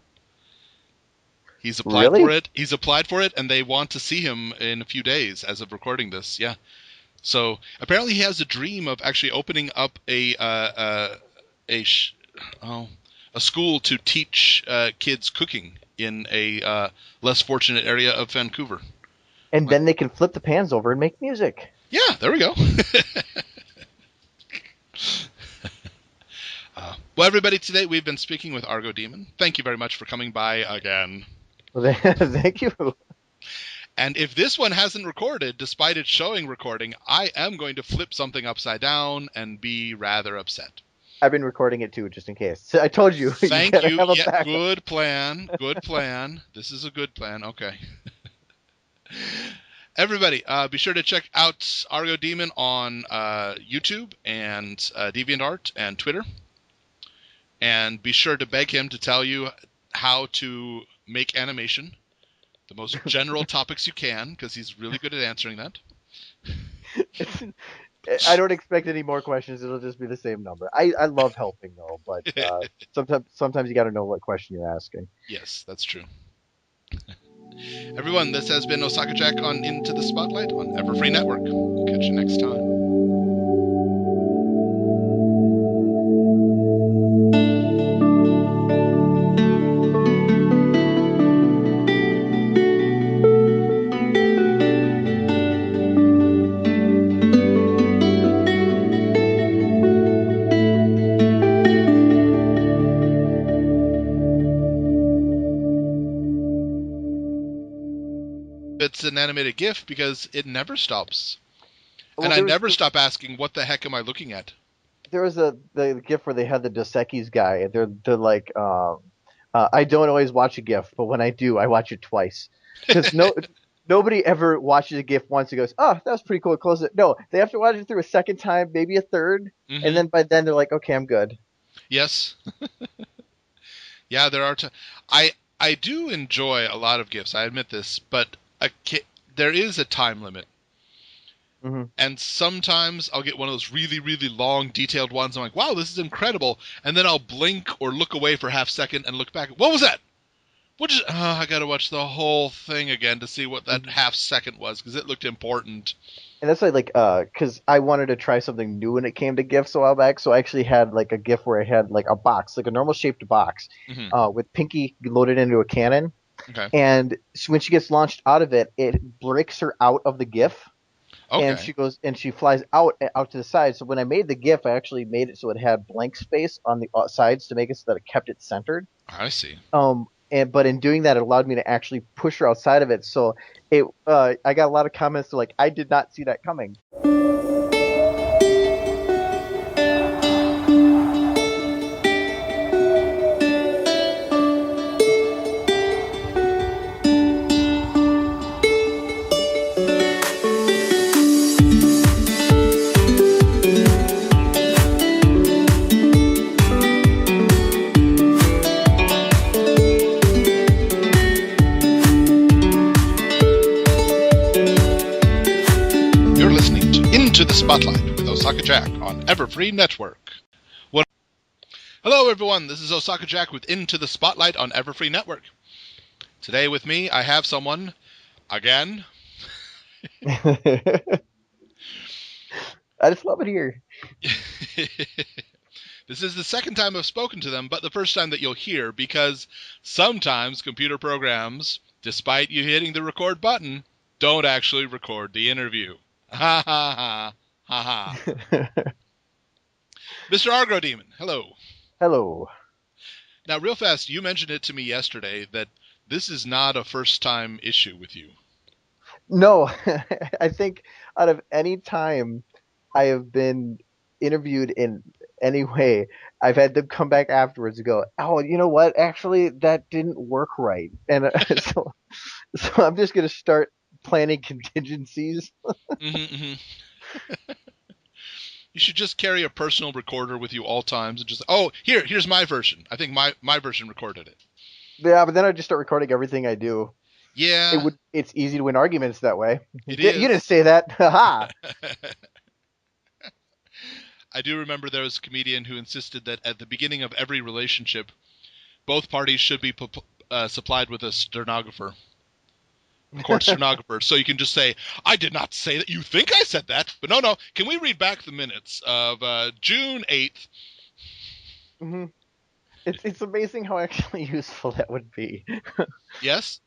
A: He's applied for
B: Really?
A: it. He's applied for it, and they want to see him in a few days as of recording this. Yeah. So apparently he has a dream of actually opening up a sh- oh, a school to teach kids cooking in a less fortunate area of Vancouver.
B: And then they can flip the pans over and make music.
A: Yeah, there we go. Well, everybody, today we've been speaking with Argodaemon. Thank you very much for coming by again.
B: Well, thank you.
A: And if this one hasn't recorded, despite it showing recording, I am going to flip something upside down and be rather upset.
B: I've been recording it too, just in case. So I told you, you
A: Thank
B: gotta
A: you.
B: have a
A: Yeah,
B: backup.
A: good plan. Good plan. This is a good plan. Okay. Everybody, be sure to check out Argodaemon on YouTube and DeviantArt and Twitter. And be sure to beg him to tell you how to make animation. The most general topics you can, because he's really good at answering that.
B: I don't expect any more questions. It'll just be the same number. I love helping though, but sometimes you got to know what question you're asking.
A: Yes, that's true. Everyone, this has been Osaka Jack on Into the Spotlight on Everfree Network. We'll catch you next time. It's an animated GIF because it never stops.
B: Well,
A: And I never stop asking, what the heck am I looking at?
B: There was the GIF where they had the Dos Equis guy, and they're like, I don't always watch a GIF, but when I do, I watch it twice because nobody ever watches a GIF once and goes, oh, that was pretty cool. Close it. No, they have to watch it through a second time, maybe a third, and then by then they're like, okay, I'm good.
A: Yes. Yeah, there are. I do enjoy a lot of GIFs. I admit this, but there is a time limit.
B: Mm-hmm.
A: And sometimes I'll get one of those really, really long, detailed ones. I'm like, wow, this is incredible. And then I'll blink or look away for half a second and look back. What was that? I got to watch the whole thing again to see what that half second was because it looked important.
B: And that's because I wanted to try something new when it came to GIFs a while back. So I actually had like a GIF where I had like a box, like a normal shaped box, with Pinky loaded into a cannon.
A: Okay.
B: And when she gets launched out of it, it breaks her out of the GIF.
A: Okay.
B: And she goes and she flies out to the side. So when I made the GIF, I actually made it so it had blank space on the sides to make it so that it kept it centered.
A: I see.
B: But in doing that, it allowed me to actually push her outside of it. So I got a lot of comments like, I did not see that coming.
A: Into the Spotlight with Osaka Jack on Everfree Network. Hello everyone, this is Osaka Jack with Into the Spotlight on Everfree Network. Today with me I have someone, again.
B: I just love it here.
A: This is the second time I've spoken to them, but the first time that you'll hear, because sometimes computer programs, despite you hitting the record button, don't actually record the interview. Ha ha ha ha ha. Mr. Argodaemon, hello.
B: Hello.
A: Now, real fast, you mentioned it to me yesterday that this is not a first-time issue with you.
B: No, I think out of any time I have been interviewed in any way, I've had them come back afterwards and go, oh, you know what? Actually, that didn't work right. And so I'm just going to start planning contingencies.
A: You should just carry a personal recorder with you all times and just, here's my version. I think my version recorded it.
B: Yeah, but then I just start recording everything I do.
A: Yeah.
B: It's easy to win arguments that way.
A: It
B: is. You didn't say that. Haha.
A: I do remember there was a comedian who insisted that at the beginning of every relationship, both parties should be supplied with a stenographer. Court stenographer, so you can just say, I did not say that. You think I said that, but no. Can we read back the minutes of June 8th?
B: Mm-hmm. It's amazing how actually useful that would be.
A: Yes,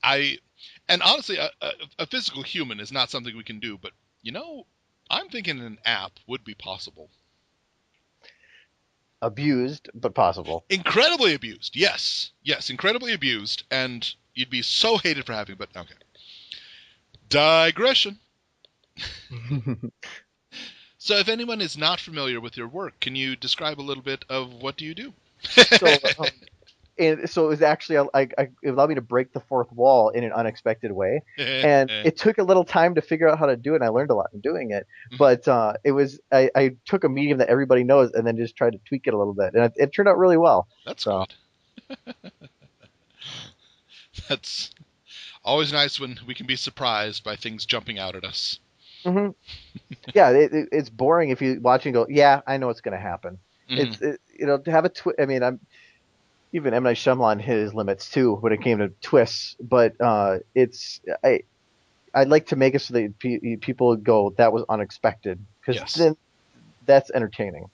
A: and honestly, a physical human is not something we can do, but I'm thinking an app would be possible.
B: Abused, but possible.
A: Incredibly abused, yes, incredibly abused, and you'd be so hated for having. But okay. Digression. So if anyone is not familiar with your work, can you describe a little bit of what do you do?
B: So, and so it was actually it allowed me to break the fourth wall in an unexpected way, and it took a little time to figure out how to do it. And I learned a lot in doing it, but it was I took a medium that everybody knows and then just tried to tweak it a little bit, and it turned out really well.
A: That's
B: So.
A: good. That's always nice when we can be surprised by things jumping out at us.
B: Hmm. Yeah, it's boring if you watch and go, yeah, I know what's going to happen. To have a I mean, even M. Night Shyamalan hit his limits too when it came to twists, but I'd like to make it so that people go, that was unexpected, because
A: Yes.
B: then that's entertaining.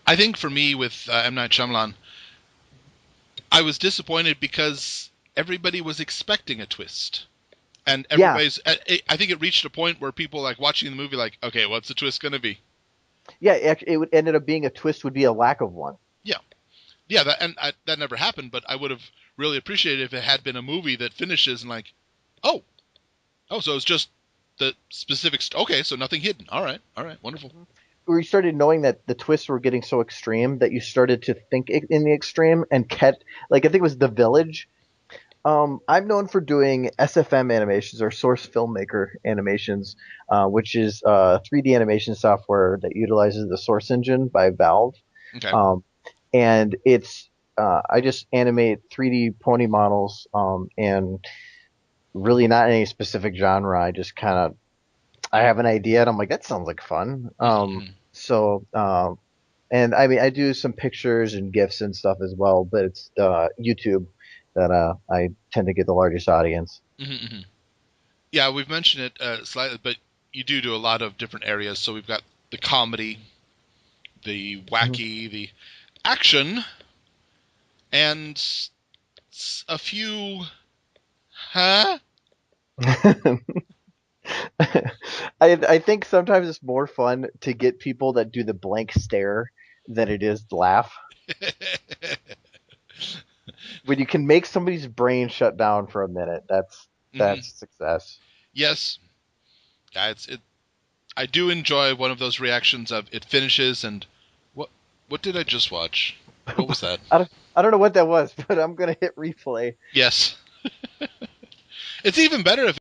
A: I think for me with M. Night Shyamalan, I was disappointed because everybody was expecting a twist. And everybody's, I think it reached a point where people like watching the movie like, okay, what's the twist going to be?
B: Yeah, it would ended up being a twist would be a lack of one.
A: Yeah, that never happened, but I would have really appreciated if it had been a movie that finishes and like, oh, so it's just the specifics. Okay, so nothing hidden. All right, wonderful.
B: Where you started knowing that the twists were getting so extreme that you started to think in the extreme and kept, like, I think it was The Village. I'm known for doing SFM animations, or Source Filmmaker animations, which is 3D animation software that utilizes the Source engine by Valve.
A: Okay.
B: And it's I just animate 3D pony models, and really not any specific genre. I just kind of I have an idea and I'm like, that sounds like fun. And I mean, I do some pictures and GIFs and stuff as well, but it's YouTube that I tend to get the largest audience.
A: Yeah, we've mentioned it slightly, but you do a lot of different areas. So we've got the comedy, the wacky, the action, and a few, huh?
B: I think sometimes it's more fun to get people that do the blank stare than it is to laugh. When you can make somebody's brain shut down for a minute, that's success.
A: Yes, yeah, I do enjoy one of those reactions of it finishes and what did I just watch? What was that?
B: I don't know what that was, but I'm gonna hit replay.
A: Yes. It's even better if